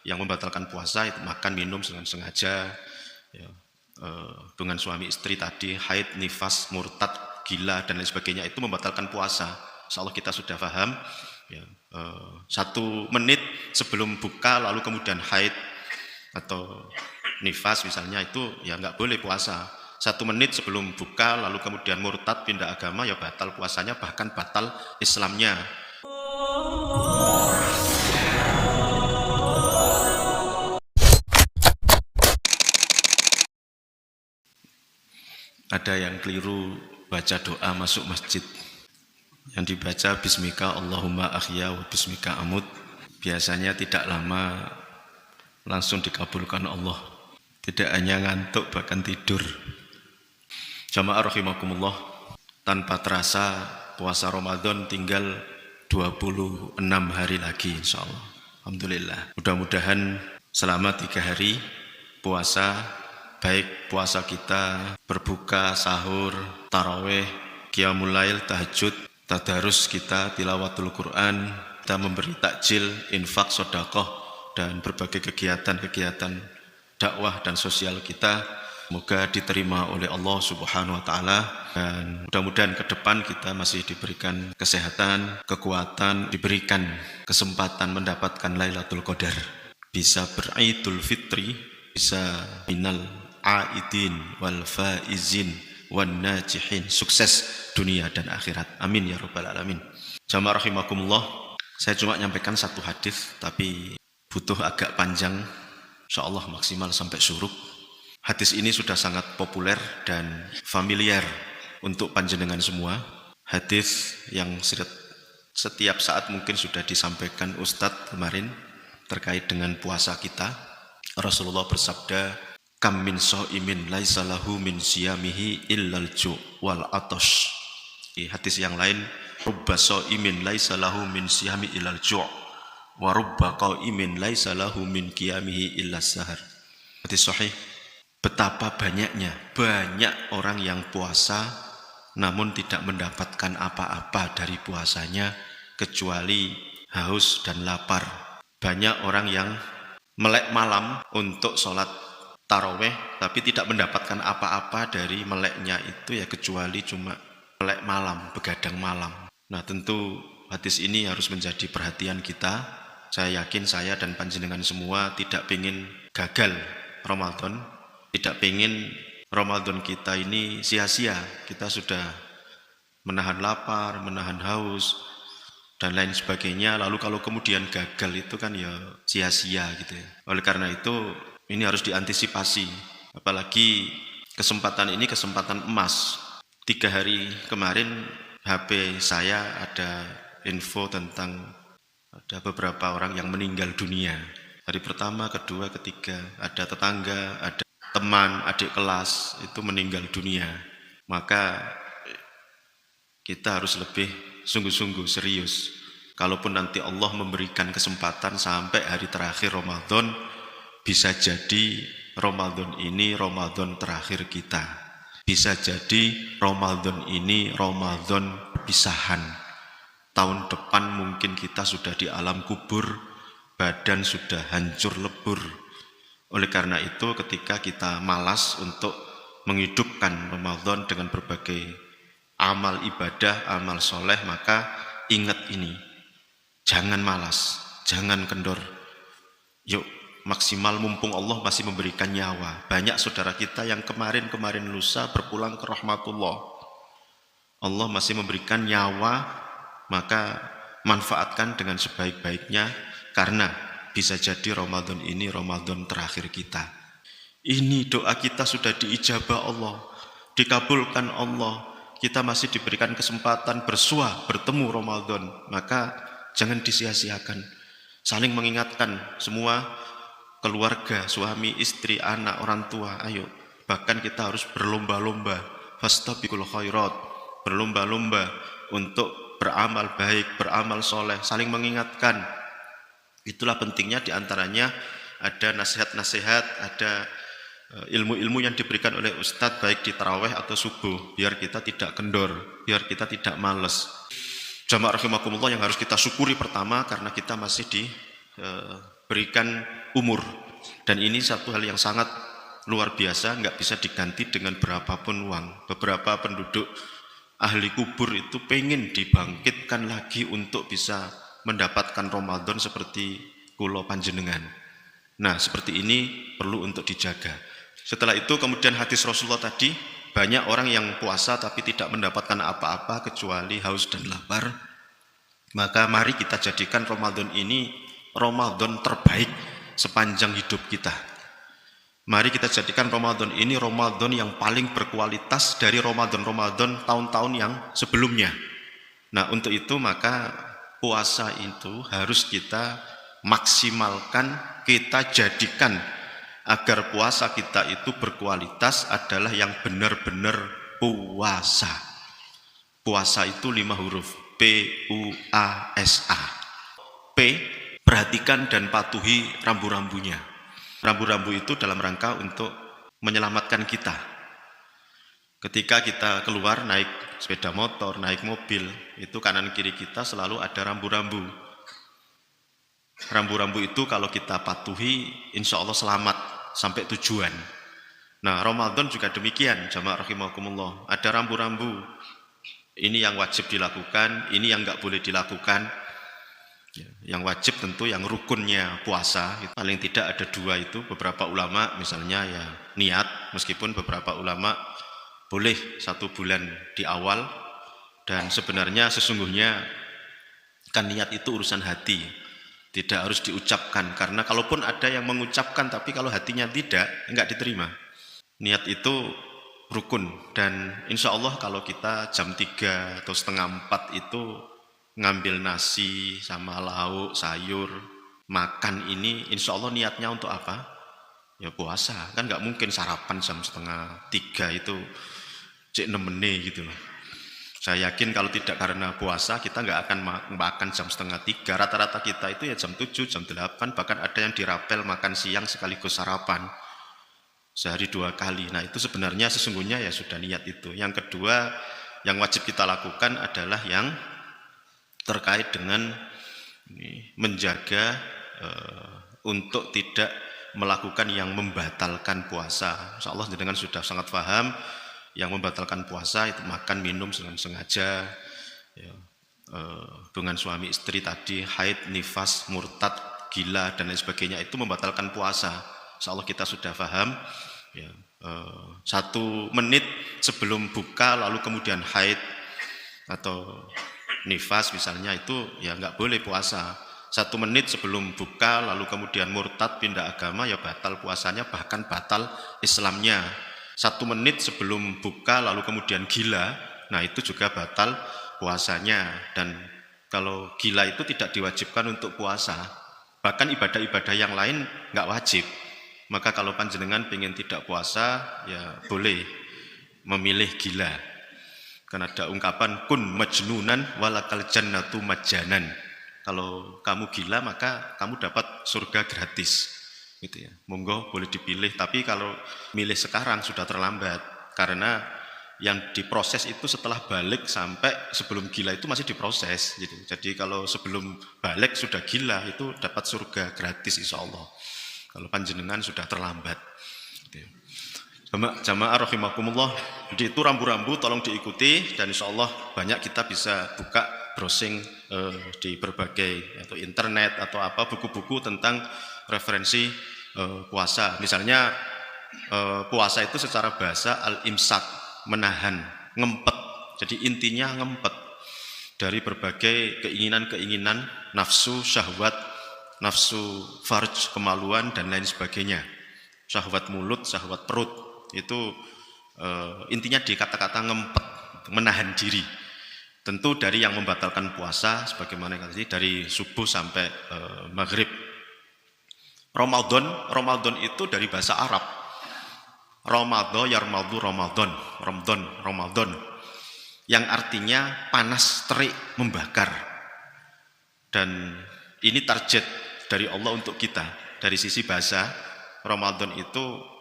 yang membatalkan puasa itu makan, minum dengan sengaja, ya, dengan suami istri tadi, haid, nifas, murtad, gila dan lain sebagainya itu membatalkan puasa. Insyaallah kita sudah paham. Ya, 1 menit sebelum buka lalu kemudian haid atau nifas misalnya itu ya nggak boleh puasa. 1 menit sebelum buka lalu kemudian murtad pindah agama ya batal puasanya, bahkan batal Islamnya. Ada yang keliru baca doa masuk masjid. Yang dibaca bismika Allahumma ahya wa bismika amut. Biasanya tidak lama langsung dikabulkan Allah. Tidak hanya ngantuk bahkan tidur. Jamaah rahimakumullah, tanpa terasa puasa Ramadan tinggal 26 hari lagi insyaallah. Alhamdulillah. Mudah-mudahan selama 3 hari puasa, baik puasa kita berbuka, sahur, tarawih, qiyamul lail, tahajud, tadarus kita, tilawatul Quran, kita memberi takjil, infak, sedekah dan berbagai kegiatan-kegiatan dakwah dan sosial kita semoga diterima oleh Allah Subhanahu wa taala, dan mudah-mudahan ke depan kita masih diberikan kesehatan, kekuatan, diberikan kesempatan mendapatkan Lailatul Qadar, bisa beridul fitri, bisa minal aidin wal faizin wan najihin, sukses dunia dan akhirat. Amin ya rabbal alamin. Jamaah rahimakumullah, saya cuma nyampaikan 1 hadis tapi butuh agak panjang, insyaallah maksimal sampai syuruk. Hadis ini sudah sangat populer dan familiar untuk panjenengan semua. Hadis yang setiap saat mungkin sudah disampaikan Ustadz kemarin terkait dengan puasa kita. Rasulullah bersabda, kam min shaimin laisa lahu min siyamihi illal ju' wal atash. Di hadis yang lain, rubba shaimin laisa lahu min siyami illal ju' wa rubba qaimin laisa lahu min qiyamihi illas sahar. Hadis sahih. Betapa banyak orang yang puasa namun tidak mendapatkan apa-apa dari puasanya kecuali haus dan lapar. Banyak orang yang melek malam untuk sholat tarawih tapi tidak mendapatkan apa-apa dari meleknya itu ya kecuali cuma melek malam, begadang malam. Nah tentu hadis ini harus menjadi perhatian kita. Saya yakin saya dan panjenengan semua tidak ingin gagal Ramadan, tidak ingin Ramadan kita ini sia-sia. Kita sudah menahan lapar, menahan haus dan lain sebagainya, lalu kalau kemudian gagal itu kan ya sia-sia gitu ya. Oleh karena itu ini harus diantisipasi. Apalagi kesempatan ini kesempatan emas. 3 hari kemarin HP saya ada info tentang ada beberapa orang yang meninggal dunia. Hari pertama, kedua, ketiga, ada tetangga, ada teman, adik kelas itu meninggal dunia. Maka kita harus lebih sungguh-sungguh serius. Kalaupun nanti Allah memberikan kesempatan sampai hari terakhir Ramadan, bisa jadi Ramadan ini Ramadan terakhir kita. Bisa jadi Ramadan ini Ramadan perpisahan. Tahun depan mungkin kita sudah di alam kubur, badan sudah hancur lebur. Oleh karena itu ketika kita malas untuk menghidupkan Ramadan dengan berbagai amal ibadah, amal soleh, maka ingat ini, jangan malas, jangan kendor. Yuk maksimal mumpung Allah masih memberikan nyawa. Banyak saudara kita yang kemarin lusa berpulang ke rahmatullah. Allah masih memberikan nyawa, maka manfaatkan dengan sebaik-baiknya karena bisa jadi Ramadan ini Ramadan terakhir kita. Ini doa kita sudah diijabah Allah, dikabulkan Allah. Kita masih diberikan kesempatan bersua, bertemu Ramadan. Maka jangan disia-siakan. Saling mengingatkan semua keluarga, suami, istri, anak, orang tua. Ayo, bahkan kita harus berlomba-lomba. Fastabiqul khairat. Berlomba-lomba untuk beramal baik, beramal soleh. Saling mengingatkan. Itulah pentingnya diantaranya ada nasihat-nasihat, ada ilmu-ilmu yang diberikan oleh Ustadz baik di tarawih atau subuh, biar kita tidak kendor, biar kita tidak malas. Jamaah rahimakumullah, yang harus kita syukuri pertama karena kita masih diberikan umur. Dan ini satu hal yang sangat luar biasa, nggak bisa diganti dengan berapapun uang. Beberapa penduduk ahli kubur itu pengen dibangkitkan lagi untuk bisa mendapatkan Ramadan seperti kulo panjenengan. Nah, seperti ini perlu untuk dijaga. Setelah itu kemudian hadis Rasulullah tadi, banyak orang yang puasa tapi tidak mendapatkan apa-apa kecuali haus dan lapar. Maka mari kita jadikan Ramadan ini Ramadan terbaik sepanjang hidup kita. Mari kita jadikan Ramadan ini Ramadan yang paling berkualitas dari Ramadan-Ramadan tahun-tahun yang sebelumnya. Nah, untuk itu maka puasa itu harus kita maksimalkan, kita jadikan agar puasa kita itu berkualitas adalah yang benar-benar puasa. Puasa itu 5 huruf, P-U-A-S-A. P, perhatikan dan patuhi rambu-rambunya. Rambu-rambu itu dalam rangka untuk menyelamatkan kita. Ketika kita keluar naik sepeda motor, naik mobil, itu kanan kiri kita selalu ada rambu-rambu. Rambu-rambu itu kalau kita patuhi, insya Allah selamat sampai tujuan. Nah, Ramadan juga demikian, jamaah rahimakumullah. Ada rambu-rambu. Ini yang wajib dilakukan, ini yang enggak boleh dilakukan. Yang wajib tentu yang rukunnya puasa, paling tidak ada 2 itu. Beberapa ulama misalnya ya niat, meskipun beberapa ulama boleh 1 bulan di awal. Dan sebenarnya sesungguhnya kan niat itu urusan hati, tidak harus diucapkan. Karena kalaupun ada yang mengucapkan tapi kalau hatinya tidak, enggak diterima. Niat itu rukun, dan insya Allah kalau kita jam 3 atau setengah 4 itu ngambil nasi sama lauk, sayur, makan ini, insya Allah niatnya untuk apa? Ya puasa, kan nggak mungkin sarapan jam setengah 3 itu cek nemene gitu loh. Saya yakin kalau tidak karena puasa kita nggak akan makan jam setengah 3. Rata-rata kita itu ya jam 7, jam 8, bahkan ada yang dirapel makan siang sekaligus sarapan. Sehari 2 kali. Nah itu sebenarnya sesungguhnya ya sudah niat itu. Yang kedua yang wajib kita lakukan adalah yang terkait dengan menjaga untuk tidak melakukan yang membatalkan puasa. Insyaallah dengan sudah sangat paham yang membatalkan puasa itu makan minum dengan sengaja, ya, hubungan suami istri tadi, haid, nifas, murtad, gila dan lain sebagainya itu membatalkan puasa. Insyaallah kita sudah paham. Ya, 1 menit sebelum buka lalu kemudian haid atau nifas misalnya itu ya nggak boleh puasa. 1 menit sebelum buka lalu kemudian murtad pindah agama ya batal puasanya, bahkan batal Islamnya. 1 menit sebelum buka lalu kemudian gila, nah itu juga batal puasanya. Dan kalau gila itu tidak diwajibkan untuk puasa, bahkan ibadah-ibadah yang lain nggak wajib. Maka kalau panjenengan pengen tidak puasa ya boleh memilih gila. Karena ada ungkapan kun majnunan walakal jannatu majjanan. Kalau kamu gila maka kamu dapat surga gratis. Gitu ya. Monggo boleh dipilih, tapi kalau milih sekarang sudah terlambat karena yang diproses itu setelah balik sampai sebelum gila itu masih diproses gitu. Jadi kalau sebelum balik sudah gila itu dapat surga gratis insyaallah. Kalau panjenengan sudah terlambat. Gitu ya. Jamaah rahimakumullah, jadi itu rambu-rambu tolong diikuti dan insyaallah banyak kita bisa buka browsing di berbagai atau internet atau apa buku-buku tentang referensi puasa. Misalnya puasa itu secara bahasa al-imsak, menahan, ngempet. Jadi intinya ngempet dari berbagai keinginan-keinginan, nafsu, syahwat, nafsu farj, kemaluan dan lain sebagainya. Syahwat mulut, syahwat perut. Itu intinya di kata-kata ngempet, menahan diri. Tentu dari yang membatalkan puasa sebagaimana tadi dari subuh sampai maghrib. Ramadan itu dari bahasa Arab. Ramadhan yarmadu Ramadan. Yang artinya panas terik membakar. Dan ini target dari Allah untuk kita. Dari sisi bahasa Ramadan itu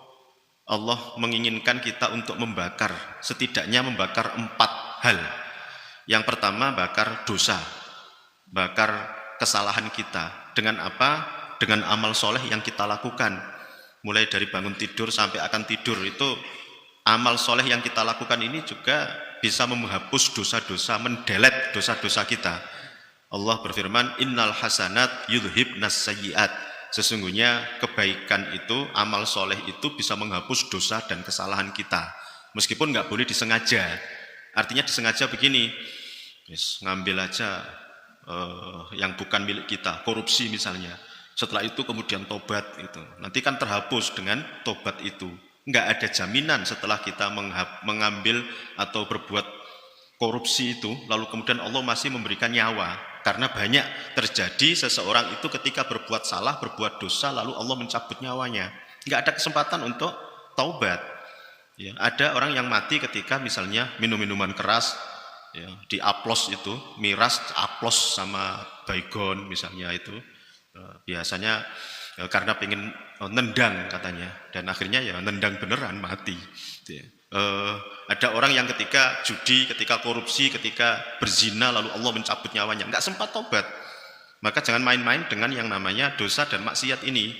Allah menginginkan kita untuk membakar, setidaknya membakar 4 hal. Yang pertama bakar dosa, bakar kesalahan kita. Dengan apa? dengan amal soleh yang kita lakukan. Mulai dari bangun tidur sampai akan tidur, itu amal soleh yang kita lakukan ini juga bisa menghapus dosa-dosa, mendelet dosa-dosa kita. Allah berfirman, innal hasanat yudhibnas sayyiat. Sesungguhnya kebaikan itu, amal soleh itu bisa menghapus dosa dan kesalahan kita. Meskipun nggak boleh disengaja. Artinya disengaja begini, ngambil aja yang bukan milik kita, korupsi misalnya. Setelah itu kemudian tobat itu. Nanti kan terhapus dengan tobat itu. Nggak ada jaminan setelah kita mengambil atau berbuat korupsi itu, lalu kemudian Allah masih memberikan nyawa. Karena banyak terjadi seseorang itu ketika berbuat salah, berbuat dosa, lalu Allah mencabut nyawanya. Nggak ada kesempatan untuk taubat. Ya, ada orang yang mati ketika misalnya minum minuman keras, ya, diaplos itu, miras, aplos sama baygon misalnya itu. Biasanya karena pengen nendang katanya, dan akhirnya ya nendang beneran, mati. Ada orang yang ketika judi, ketika korupsi, ketika berzina, lalu Allah mencabut nyawanya, nggak sempat tobat. Maka jangan main-main dengan yang namanya dosa dan maksiat ini.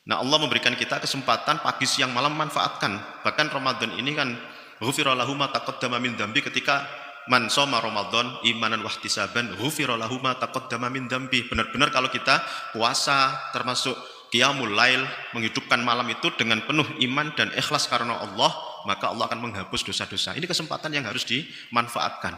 Nah, Allah memberikan kita kesempatan pagi, siang, malam, manfaatkan. Bahkan Ramadan ini kan ghufira lahu ma taqaddama min dzambi, ketika man shoma Ramadan imanan wahtisaban ghufira lahu ma taqaddama min dzambi. Benar-benar kalau kita puasa termasuk qiyamul lail, menghidupkan malam itu dengan penuh iman dan ikhlas karena Allah, maka Allah akan menghapus dosa-dosa. Ini kesempatan yang harus dimanfaatkan.